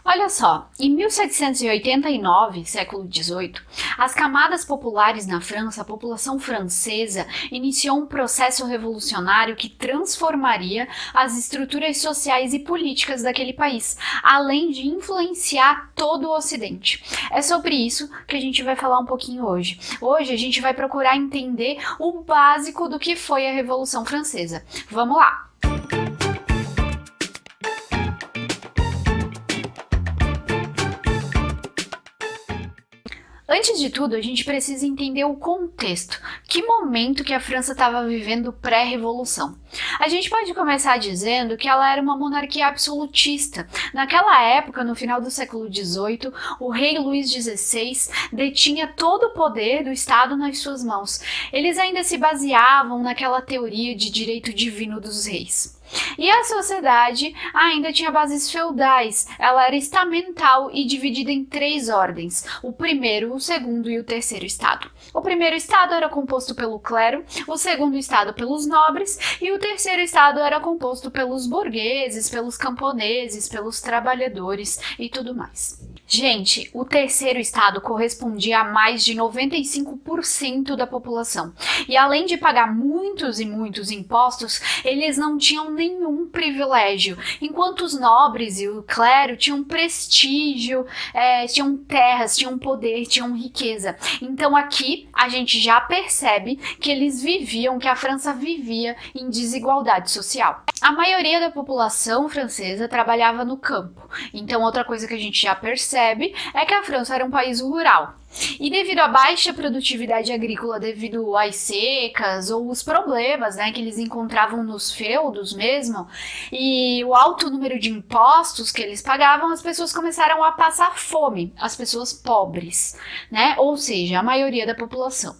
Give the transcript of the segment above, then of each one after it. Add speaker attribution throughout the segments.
Speaker 1: Olha só, em 1789, século XVIII, as camadas populares na França, a população francesa, iniciou um processo revolucionário que transformaria as estruturas sociais e políticas daquele país, além de influenciar todo o Ocidente. É sobre isso que a gente vai falar um pouquinho hoje. Hoje a gente vai procurar entender o básico do que foi a Revolução Francesa. Vamos lá! Antes de tudo, a gente precisa entender o contexto, que momento que a França estava vivendo pré-revolução. A gente pode começar dizendo que ela era uma monarquia absolutista. Naquela época, no final do século XVIII, o rei Luís XVI detinha todo o poder do Estado nas suas mãos. Eles ainda se baseavam naquela teoria de direito divino dos reis. E a sociedade ainda tinha bases feudais, ela era estamental e dividida em 3 ordens, o primeiro, o segundo e o terceiro estado. O primeiro estado era composto pelo clero, o segundo estado pelos nobres e o terceiro estado era composto pelos burgueses, pelos camponeses, pelos trabalhadores e tudo mais. Gente, o terceiro estado correspondia a mais de 95% da população. E além de pagar muitos e muitos impostos, eles não tinham nenhum privilégio, enquanto os nobres e o clero tinham prestígio, tinham terras, tinham poder, tinham riqueza. Então aqui a gente já percebe que a França vivia em desigualdade social. A maioria da população francesa trabalhava no campo, então outra coisa que a gente já percebe é que a França era um país rural. E devido à baixa produtividade agrícola, devido às secas ou os problemas, que eles encontravam nos feudos mesmo, e o alto número de impostos que eles pagavam, as pessoas começaram a passar fome, as pessoas pobres, ou seja, a maioria da população.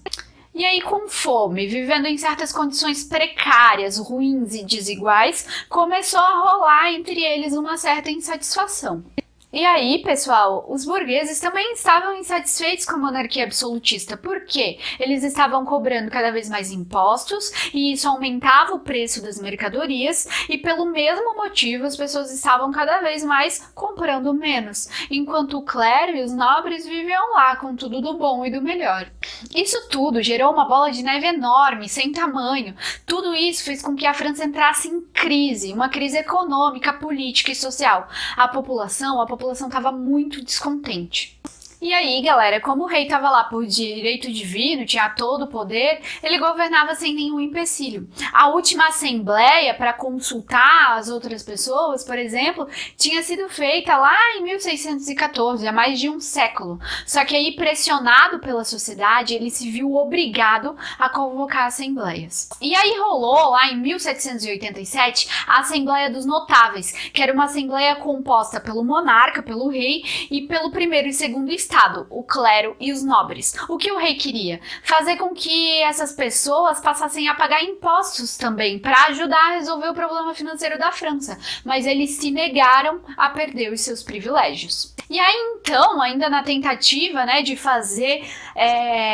Speaker 1: E aí, com fome, vivendo em certas condições precárias, ruins e desiguais, começou a rolar entre eles uma certa insatisfação. E aí, pessoal, os burgueses também estavam insatisfeitos com a monarquia absolutista. Por quê? Eles estavam cobrando cada vez mais impostos e isso aumentava o preço das mercadorias e pelo mesmo motivo as pessoas estavam cada vez mais comprando menos, enquanto o clero e os nobres viviam lá com tudo do bom e do melhor. Isso tudo gerou uma bola de neve enorme, sem tamanho. Tudo isso fez com que a França entrasse em crise, uma crise econômica, política e social. A população estava muito descontente. E aí, galera, como o rei estava lá por direito divino, tinha todo o poder, ele governava sem nenhum empecilho. A última assembleia para consultar as outras pessoas, por exemplo, tinha sido feita lá em 1614, há mais de um século. Só que aí, pressionado pela sociedade, ele se viu obrigado a convocar assembleias. E aí rolou, lá em 1787, a Assembleia dos Notáveis, que era uma assembleia composta pelo monarca, pelo rei e pelo primeiro e segundo estado, o clero e os nobres. O que o rei queria? Fazer com que essas pessoas passassem a pagar impostos também, para ajudar a resolver o problema financeiro da França, mas eles se negaram a perder os seus privilégios. E aí então, ainda na tentativa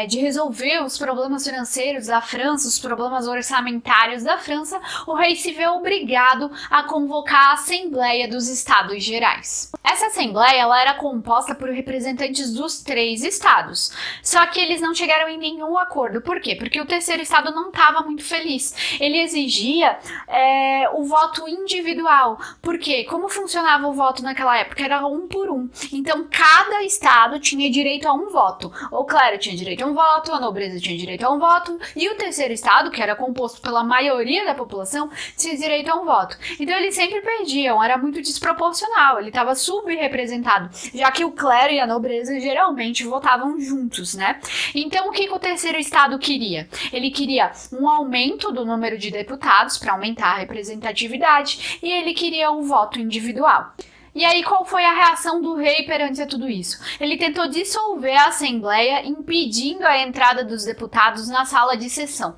Speaker 1: de resolver os problemas financeiros da França, os problemas orçamentários da França, o rei se vê obrigado a convocar a Assembleia dos Estados Gerais. Essa Assembleia ela era composta por representantes dos 3 estados, só que eles não chegaram em nenhum acordo. Por quê? Porque o terceiro estado não estava muito feliz. Ele exigia o voto individual. Por quê? Como funcionava o voto naquela época? Era 1 por 1. Então, cada estado tinha direito a um voto. O clero tinha direito a um voto, a nobreza tinha direito a um voto, e o terceiro estado, que era composto pela maioria da população, tinha direito a um voto. Então, eles sempre perdiam, era muito desproporcional, ele estava subrepresentado, já que o clero e a nobreza geralmente votavam juntos, Então, o que o terceiro estado queria? Ele queria um aumento do número de deputados para aumentar a representatividade, e ele queria um voto individual. E aí, qual foi a reação do rei perante a tudo isso? Ele tentou dissolver a Assembleia, impedindo a entrada dos deputados na sala de sessão.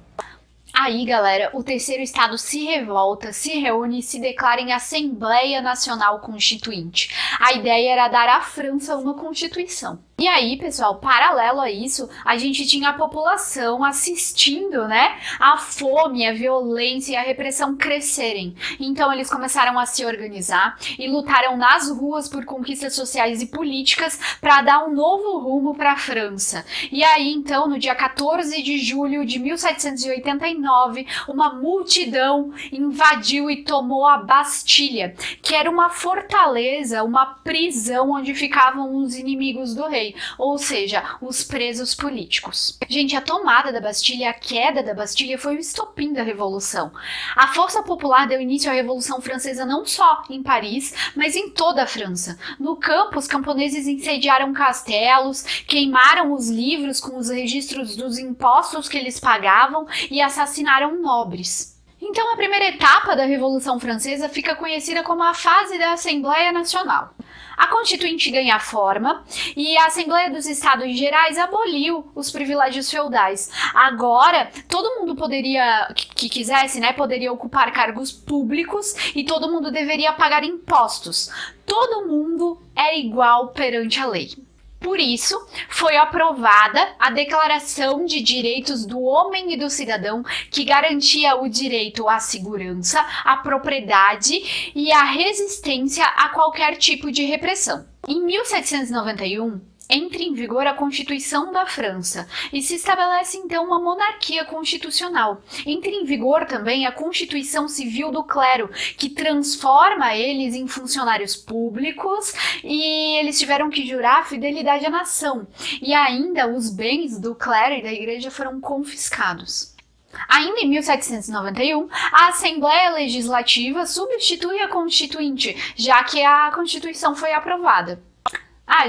Speaker 1: Aí, galera, o terceiro estado se revolta, se reúne e se declara em Assembleia Nacional Constituinte. A ideia era dar à França uma constituição. E aí, pessoal, paralelo a isso, a gente tinha a população assistindo, né, a fome, a violência e a repressão crescerem. Então eles começaram a se organizar e lutaram nas ruas por conquistas sociais e políticas para dar um novo rumo para a França. E aí, então, no dia 14 de julho de 1789, uma multidão invadiu e tomou a Bastilha, que era uma fortaleza, uma prisão onde ficavam os inimigos do rei, ou seja, os presos políticos. Gente, a tomada da Bastilha, a queda da Bastilha foi o estopim da Revolução. A força popular deu início à Revolução Francesa não só em Paris, mas em toda a França. No campo, os camponeses incendiaram castelos, queimaram os livros com os registros dos impostos que eles pagavam e assassinaram nobres. Então, a primeira etapa da Revolução Francesa fica conhecida como a fase da Assembleia Nacional. A Constituinte ganha forma e a Assembleia dos Estados Gerais aboliu os privilégios feudais. Agora, todo mundo que quisesse, né, poderia ocupar cargos públicos e todo mundo deveria pagar impostos. Todo mundo é igual perante a lei. Por isso, foi aprovada a Declaração de Direitos do Homem e do Cidadão, que garantia o direito à segurança, à propriedade e à resistência a qualquer tipo de repressão. Em 1791, entra em vigor a Constituição da França e se estabelece então uma monarquia constitucional. Entra em vigor também a Constituição Civil do Clero, que transforma eles em funcionários públicos e eles tiveram que jurar fidelidade à nação. E ainda os bens do clero e da igreja foram confiscados. Ainda em 1791, a Assembleia Legislativa substitui a Constituinte, já que a Constituição foi aprovada.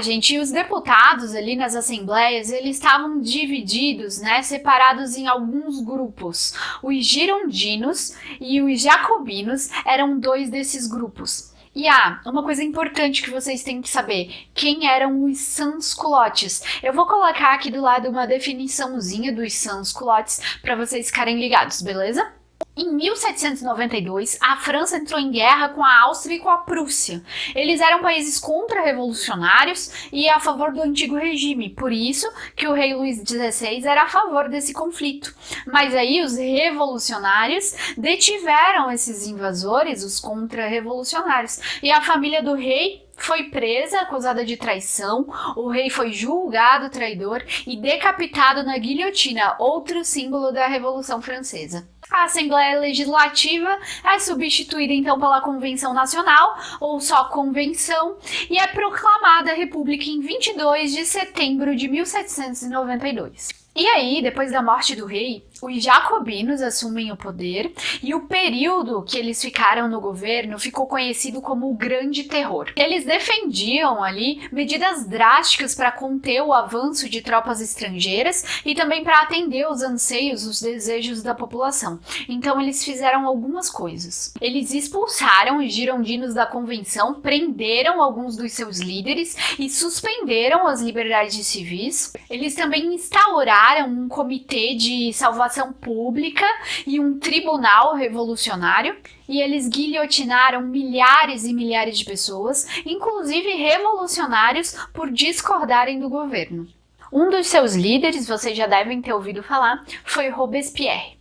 Speaker 1: Gente, e os deputados ali nas assembleias, eles estavam divididos, né, separados em alguns grupos. Os girondinos e os jacobinos eram dois desses grupos. E uma coisa importante que vocês têm que saber, quem eram os sans-culottes? Eu vou colocar aqui do lado uma definiçãozinha dos sans-culottes para vocês ficarem ligados, beleza? Em 1792, a França entrou em guerra com a Áustria e com a Prússia. Eles eram países contra-revolucionários e a favor do antigo regime, por isso que o rei Luís XVI era a favor desse conflito. Mas aí os revolucionários detiveram esses invasores, os contra-revolucionários, e a família do rei foi presa, acusada de traição, o rei foi julgado traidor e decapitado na guilhotina, outro símbolo da Revolução Francesa. A Assembleia Legislativa é substituída então pela Convenção Nacional, ou só Convenção, e é proclamada a República em 22 de setembro de 1792. E aí, depois da morte do rei, os jacobinos assumem o poder e o período que eles ficaram no governo ficou conhecido como o Grande Terror. Eles defendiam ali medidas drásticas para conter o avanço de tropas estrangeiras e também para atender os anseios, os desejos da população. Então eles fizeram algumas coisas. Eles expulsaram os girondinos da convenção, prenderam alguns dos seus líderes e suspenderam as liberdades civis. Eles também instauraram um comitê de salvação pública e um tribunal revolucionário, e eles guilhotinaram milhares e milhares de pessoas, inclusive revolucionários, por discordarem do governo. Um dos seus líderes, vocês já devem ter ouvido falar, foi Robespierre.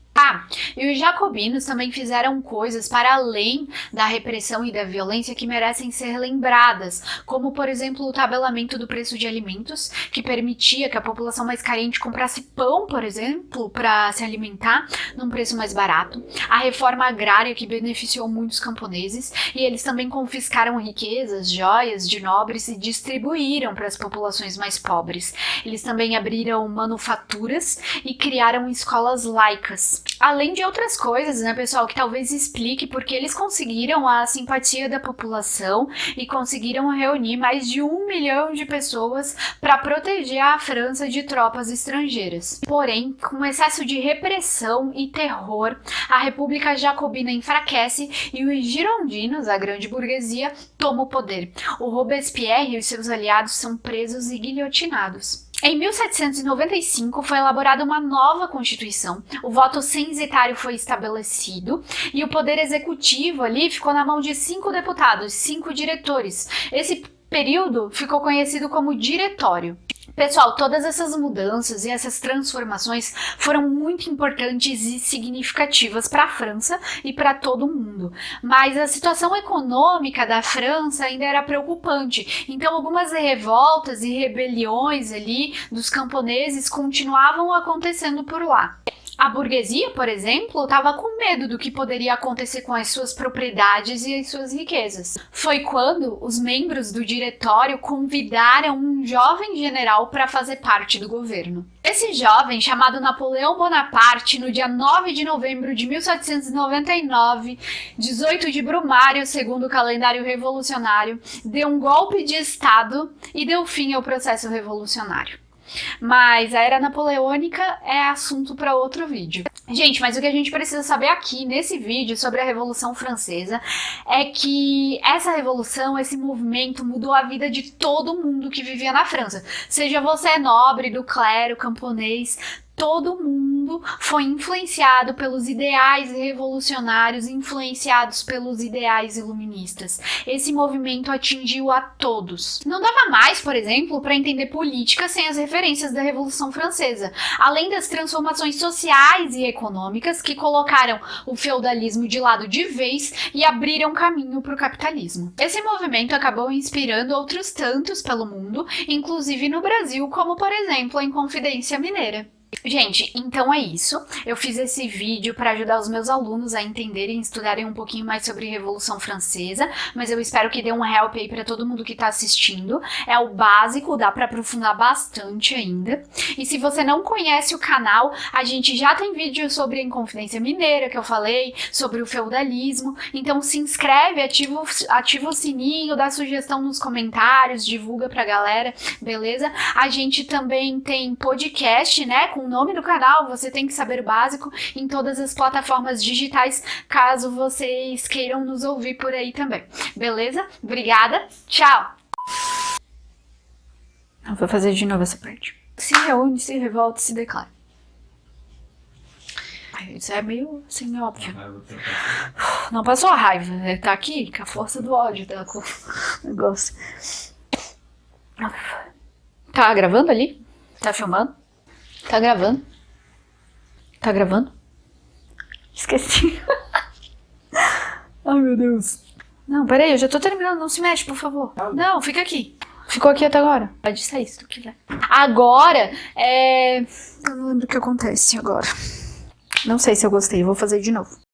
Speaker 1: E os jacobinos também fizeram coisas para além da repressão e da violência que merecem ser lembradas, como, por exemplo, o tabelamento do preço de alimentos, que permitia que a população mais carente comprasse pão, por exemplo, para se alimentar num preço mais barato, a reforma agrária, que beneficiou muitos camponeses, e eles também confiscaram riquezas, joias de nobres e distribuíram para as populações mais pobres. Eles também abriram manufaturas e criaram escolas laicas. Além de outras coisas, né, pessoal, que talvez explique porque eles conseguiram a simpatia da população e conseguiram reunir mais de 1 milhão de pessoas para proteger a França de tropas estrangeiras. Porém, com excesso de repressão e terror, a República Jacobina enfraquece e os girondinos, a grande burguesia, tomam o poder. O Robespierre e os seus aliados são presos e guilhotinados. Em 1795 foi elaborada uma nova Constituição, o voto censitário foi estabelecido e o poder executivo ali ficou na mão de 5 deputados, 5 diretores. Esse período ficou conhecido como Diretório. Pessoal, todas essas mudanças e essas transformações foram muito importantes e significativas para a França e para todo mundo. Mas a situação econômica da França ainda era preocupante. Então, algumas revoltas e rebeliões ali dos camponeses continuavam acontecendo por lá. A burguesia, por exemplo, estava com medo do que poderia acontecer com as suas propriedades e as suas riquezas. Foi quando os membros do diretório convidaram um jovem general para fazer parte do governo. Esse jovem, chamado Napoleão Bonaparte, no dia 9 de novembro de 1799, 18 de Brumário, segundo o calendário revolucionário, deu um golpe de Estado e deu fim ao processo revolucionário. Mas a era napoleônica é assunto para outro vídeo. Gente, mas o que a gente precisa saber aqui nesse vídeo sobre a Revolução Francesa é que essa revolução, esse movimento mudou a vida de todo mundo que vivia na França. Seja você nobre, do clero, camponês, todo mundo foi influenciado pelos ideais revolucionários, influenciados pelos ideais iluministas. Esse movimento atingiu a todos. Não dava mais, por exemplo, para entender política sem as referências da Revolução Francesa, além das transformações sociais e econômicas que colocaram o feudalismo de lado de vez e abriram caminho para o capitalismo. Esse movimento acabou inspirando outros tantos pelo mundo, inclusive no Brasil, como por exemplo a Inconfidência Mineira. Gente, então é isso. Eu fiz esse vídeo para ajudar os meus alunos a entenderem e estudarem um pouquinho mais sobre a Revolução Francesa, mas eu espero que dê um help aí para todo mundo que está assistindo. É o básico, dá para aprofundar bastante ainda. E se você não conhece o canal, a gente já tem vídeo sobre a Inconfidência Mineira, que eu falei, sobre o feudalismo. Então se inscreve, ativa o sininho, dá sugestão nos comentários, divulga pra galera, beleza? A gente também tem podcast, né, com o nome do canal, Você Tem Que Saber o Básico, em todas as plataformas digitais, caso vocês queiram nos ouvir por aí também. Beleza? Obrigada, tchau! Eu vou fazer de novo essa parte. Se reúne, se revolta, se declara. Isso é meio assim, óbvio. Não passou a raiva, né? Tá aqui com a força do ódio, tá com o negócio. Tá gravando ali? Tá filmando? Tá gravando? Tá gravando? Esqueci. Ai, meu Deus. Não, peraí, eu já tô terminando. Não se mexe, por favor. Não, fica aqui. Ficou aqui até agora. Pode sair se tu quiser. Agora, eu não lembro o que acontece agora. Não sei se eu gostei, eu vou fazer de novo.